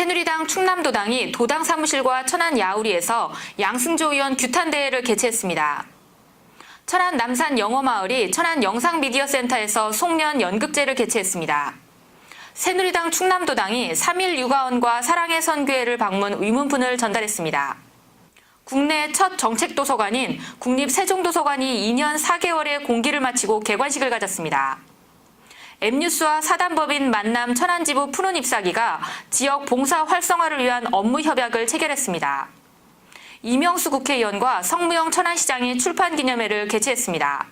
새누리당 충남도당이 도당 사무실과 천안 야우리에서 양승조 의원 규탄대회를 개최했습니다. 천안 남산 영어마을이 천안 영상미디어센터에서 송년 연극제를 개최했습니다. 새누리당 충남도당이 3.1 육아원과 사랑의 선교회를 방문 의문문을 전달했습니다. 국내 첫 정책도서관인 국립세종도서관이 2년 4개월의 공기를 마치고 개관식을 가졌습니다. M뉴스와 사단법인 만남 천안지부 푸른 잎사귀가 지역 봉사 활성화를 위한 업무 협약을 체결했습니다. 이명수 국회의원과 성무영 천안시장이 출판 기념회를 개최했습니다.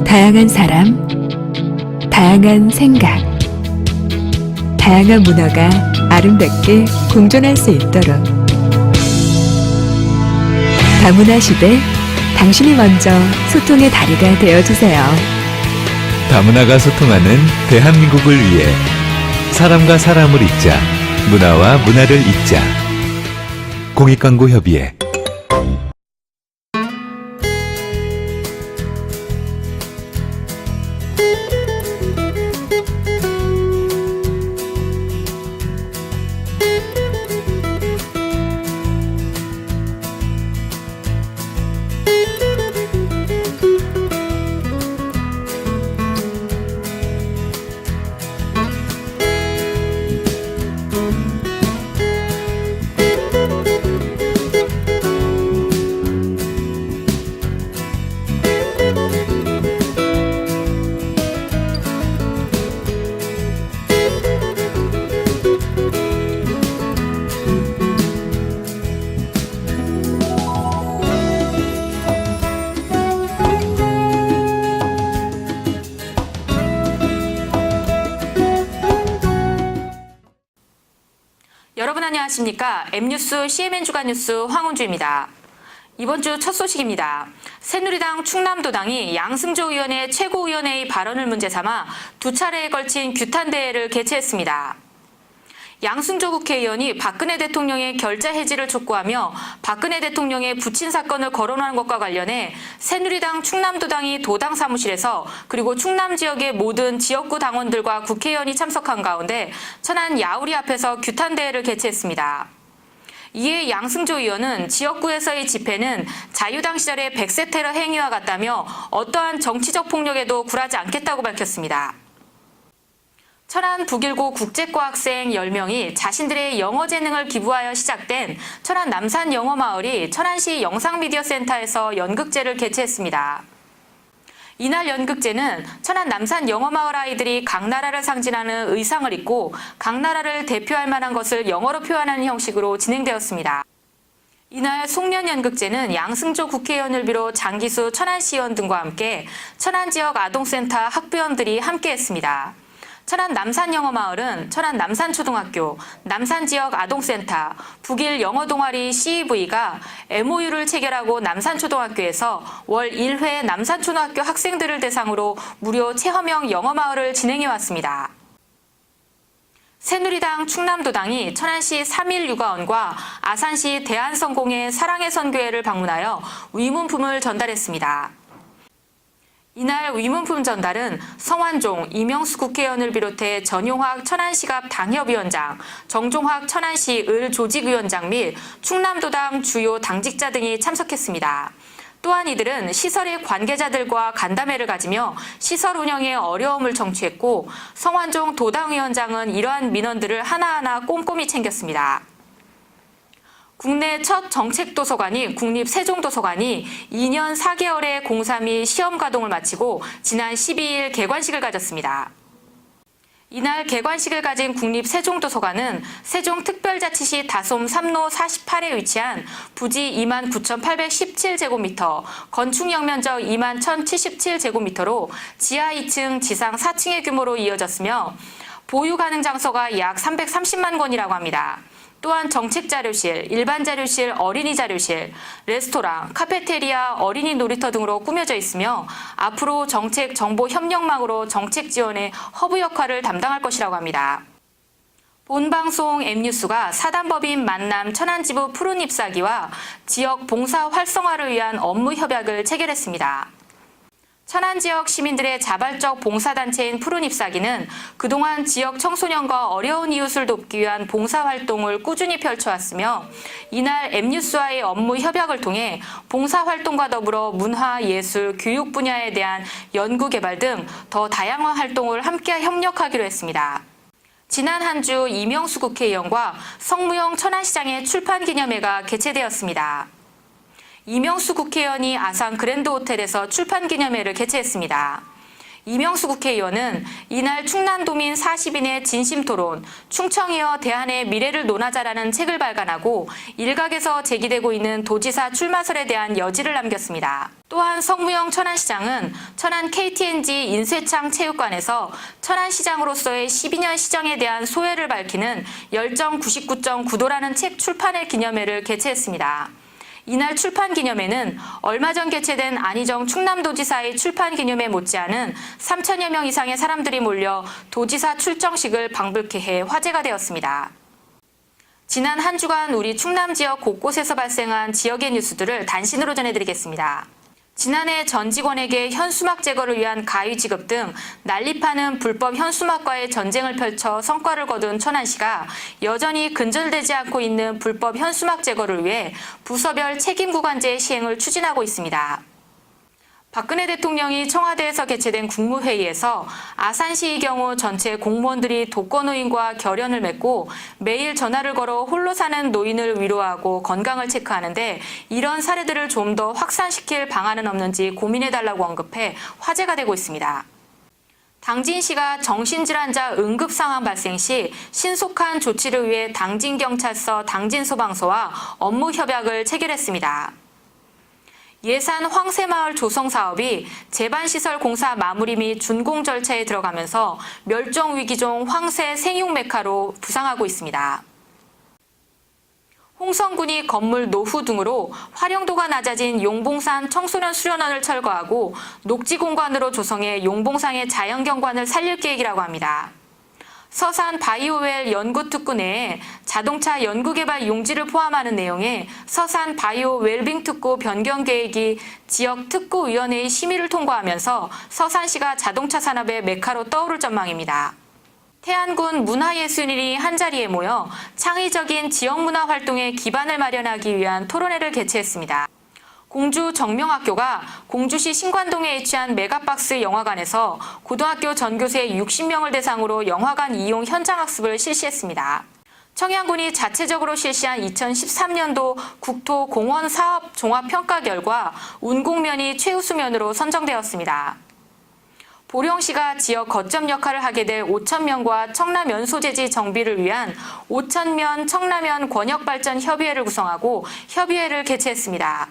다양한 사람, 다양한 생각, 다양한 문화가 아름답게 공존할 수 있도록 다문화 시대 당신이 먼저 소통의 다리가 되어주세요. 다문화가 소통하는 대한민국을 위해 사람과 사람을 잇자, 문화와 문화를 잇자. 공익광고협의회. 여러분 안녕하십니까? M뉴스 CMN 주간뉴스 황은주입니다. 이번 주 첫 소식입니다. 새누리당 충남도당이 양승조 의원의 최고위원회의 발언을 문제 삼아 두 차례에 걸친 규탄대회를 개최했습니다. 양승조 국회의원이 박근혜 대통령의 결자 해지를 촉구하며 박근혜 대통령의 부친 사건을 거론한 것과 관련해 새누리당 충남도당이 도당 사무실에서 그리고 충남 지역의 모든 지역구 당원들과 국회의원이 참석한 가운데 천안 야우리 앞에서 규탄대회를 개최했습니다. 이에 양승조 의원은 지역구에서의 집회는 자유당 시절의 백세 테러 행위와 같다며 어떠한 정치적 폭력에도 굴하지 않겠다고 밝혔습니다. 천안 북일고 국제과학생 10명이 자신들의 영어 재능을 기부하여 시작된 천안 남산 영어마을이 천안시 영상미디어센터에서 연극제를 개최했습니다. 이날 연극제는 천안 남산 영어마을 아이들이 각 나라를 상징하는 의상을 입고 각 나라를 대표할 만한 것을 영어로 표현하는 형식으로 진행되었습니다. 이날 송년 연극제는 양승조 국회의원을 비롯 장기수 천안시의원 등과 함께 천안 지역 아동센터 학부형들이 함께했습니다. 천안 남산영어마을은 천안 남산초등학교, 남산지역 아동센터, 북일 영어동아리 CEV가 MOU를 체결하고 남산초등학교에서 월 1회 남산초등학교 학생들을 대상으로 무료 체험형 영어마을을 진행해왔습니다. 새누리당 충남도당이 천안시 3.1 육아원과 아산시 대한성공회 사랑의 선교회를 방문하여 위문품을 전달했습니다. 이날 위문품 전달은 성완종, 이명수 국회의원을 비롯해 전용학 천안시갑 당협위원장, 정종학 천안시 을 조직위원장 및 충남도당 주요 당직자 등이 참석했습니다. 또한 이들은 시설의 관계자들과 간담회를 가지며 시설 운영에 어려움을 청취했고 성완종 도당위원장은 이러한 민원들을 하나하나 꼼꼼히 챙겼습니다. 국내 첫 정책도서관인 국립세종도서관이 2년 4개월의 공사 및 시험 가동을 마치고 지난 12일 개관식을 가졌습니다. 이날 개관식을 가진 국립세종도서관은 세종특별자치시 다솜 3로 48에 위치한 부지 29,817제곱미터, 건축 영면적 21,077제곱미터로 지하 2층, 지상 4층의 규모로 이어졌으며 보유 가능 장소가 약 330만 권이라고 합니다. 또한 정책자료실, 일반자료실, 어린이자료실, 레스토랑, 카페테리아, 어린이 놀이터 등으로 꾸며져 있으며 앞으로 정책 정보 협력망으로 정책 지원의 허브 역할을 담당할 것이라고 합니다. 본방송 M뉴스가 사단법인 만남 천안지부 푸른 잎사귀와 지역 봉사 활성화를 위한 업무 협약을 체결했습니다. 천안 지역 시민들의 자발적 봉사단체인 푸른잎사기는 그동안 지역 청소년과 어려운 이웃을 돕기 위한 봉사활동을 꾸준히 펼쳐왔으며 이날 M뉴스와의 업무 협약을 통해 봉사활동과 더불어 문화, 예술, 교육 분야에 대한 연구 개발 등 더 다양한 활동을 함께 협력하기로 했습니다. 지난 한 주 이명수 국회의원과 성무영 천안시장의 출판기념회가 개최되었습니다. 이명수 국회의원이 아산 그랜드호텔에서 출판기념회를 개최했습니다. 이명수 국회의원은 이날 충남도민 40인의 진심토론, 충청이어 대한의 미래를 논하자라는 책을 발간하고 일각에서 제기되고 있는 도지사 출마설에 대한 여지를 남겼습니다. 또한 성무영 천안시장은 천안 KTNG 인쇄창 체육관에서 천안시장으로서의 12년 시정에 대한 소회를 밝히는 열정 99.9도라는 책 출판의 기념회를 개최했습니다. 이날 출판기념회는 얼마 전 개최된 안희정 충남도지사의 출판기념회 못지않은 3천여 명 이상의 사람들이 몰려 도지사 출정식을 방불케 해 화제가 되었습니다. 지난 한 주간 우리 충남 지역 곳곳에서 발생한 지역의 뉴스들을 단신으로 전해드리겠습니다. 지난해 전 직원에게 현수막 제거를 위한 가위 지급 등 난립하는 불법 현수막과의 전쟁을 펼쳐 성과를 거둔 천안시가 여전히 근절되지 않고 있는 불법 현수막 제거를 위해 부서별 책임구간제 시행을 추진하고 있습니다. 박근혜 대통령이 청와대에서 개최된 국무회의에서 아산시의 경우 전체 공무원들이 독거노인과 결연을 맺고 매일 전화를 걸어 홀로 사는 노인을 위로하고 건강을 체크하는데 이런 사례들을 좀 더 확산시킬 방안은 없는지 고민해달라고 언급해 화제가 되고 있습니다. 당진시가 정신질환자 응급상황 발생 시 신속한 조치를 위해 당진경찰서, 당진소방서와 업무 협약을 체결했습니다. 예산 황새마을 조성 사업이 제반시설 공사 마무리 및 준공 절차에 들어가면서 멸종위기종 황새 생육 메카로 부상하고 있습니다. 홍성군이 건물 노후 등으로 활용도가 낮아진 용봉산 청소년 수련원을 철거하고 녹지공간으로 조성해 용봉산의 자연경관을 살릴 계획이라고 합니다. 서산 바이오웰 연구특구 내에 자동차 연구개발 용지를 포함하는 내용의 서산 바이오 웰빙 특구 변경 계획이 지역 특구위원회의 심의를 통과하면서 서산시가 자동차 산업의 메카로 떠오를 전망입니다. 태안군 문화예술인이 한자리에 모여 창의적인 지역문화 활동의 기반을 마련하기 위한 토론회를 개최했습니다. 공주 정명학교가 공주시 신관동에 위치한 메가박스 영화관에서 고등학교 전교생 60명을 대상으로 영화관 이용 현장학습을 실시했습니다. 청양군이 자체적으로 실시한 2013년도 국토공원사업 종합평가 결과 운공면이 최우수면으로 선정되었습니다. 보령시가 지역 거점 역할을 하게 될 오천면과 청라면 소재지 정비를 위한 오천면 청라면 권역발전협의회를 구성하고 협의회를 개최했습니다.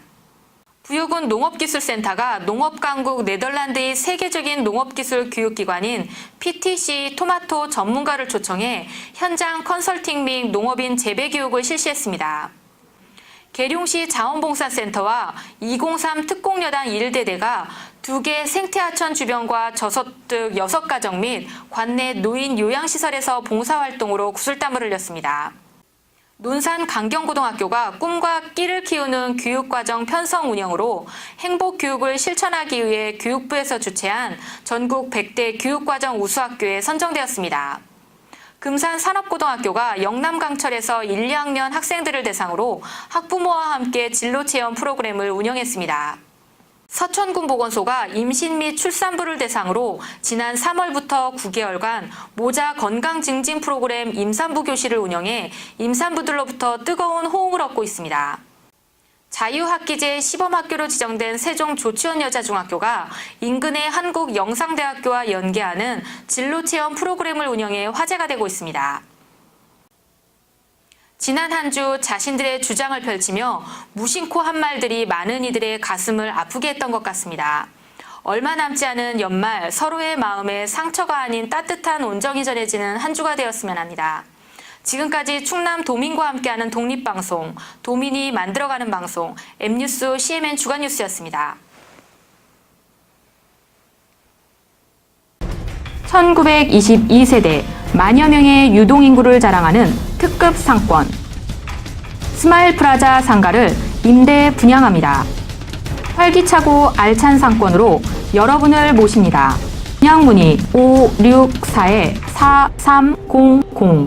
부유군 농업기술센터가 농업강국 네덜란드의 세계적인 농업기술 교육기관인 PTC 토마토 전문가를 초청해 현장 컨설팅 및 농업인 재배교육을 실시했습니다. 계룡시 자원봉사센터와 203 특공여단 1대대가 2개 생태하천 주변과 저소득 6가정 및 관내 노인 요양시설에서 봉사활동으로 구슬땀을 흘렸습니다. 논산 강경고등학교가 꿈과 끼를 키우는 교육과정 편성 운영으로 행복교육을 실천하기 위해 교육부에서 주최한 전국 100대 교육과정 우수학교에 선정되었습니다. 금산 산업고등학교가 영남강철에서 1, 2학년 학생들을 대상으로 학부모와 함께 진로체험 프로그램을 운영했습니다. 서천군 보건소가 임신 및 출산부를 대상으로 지난 3월부터 9개월간 모자 건강 증진 프로그램 임산부 교실을 운영해 임산부들로부터 뜨거운 호응을 얻고 있습니다. 자유학기제 시범학교로 지정된 세종 조치원 여자중학교가 인근의 한국영상대학교와 연계하는 진로체험 프로그램을 운영해 화제가 되고 있습니다. 지난 한 주 자신들의 주장을 펼치며 무심코 한 말들이 많은 이들의 가슴을 아프게 했던 것 같습니다. 얼마 남지 않은 연말 서로의 마음에 상처가 아닌 따뜻한 온정이 전해지는 한 주가 되었으면 합니다. 지금까지 충남 도민과 함께하는 독립방송, 도민이 만들어가는 방송, M뉴스 CMN 주간뉴스였습니다. 1922세대 만여 명의 유동인구를 자랑하는 특급 상권. 스마일 프라자 상가를 임대에 분양합니다. 활기차고 알찬 상권으로 여러분을 모십니다. 문의 564-4300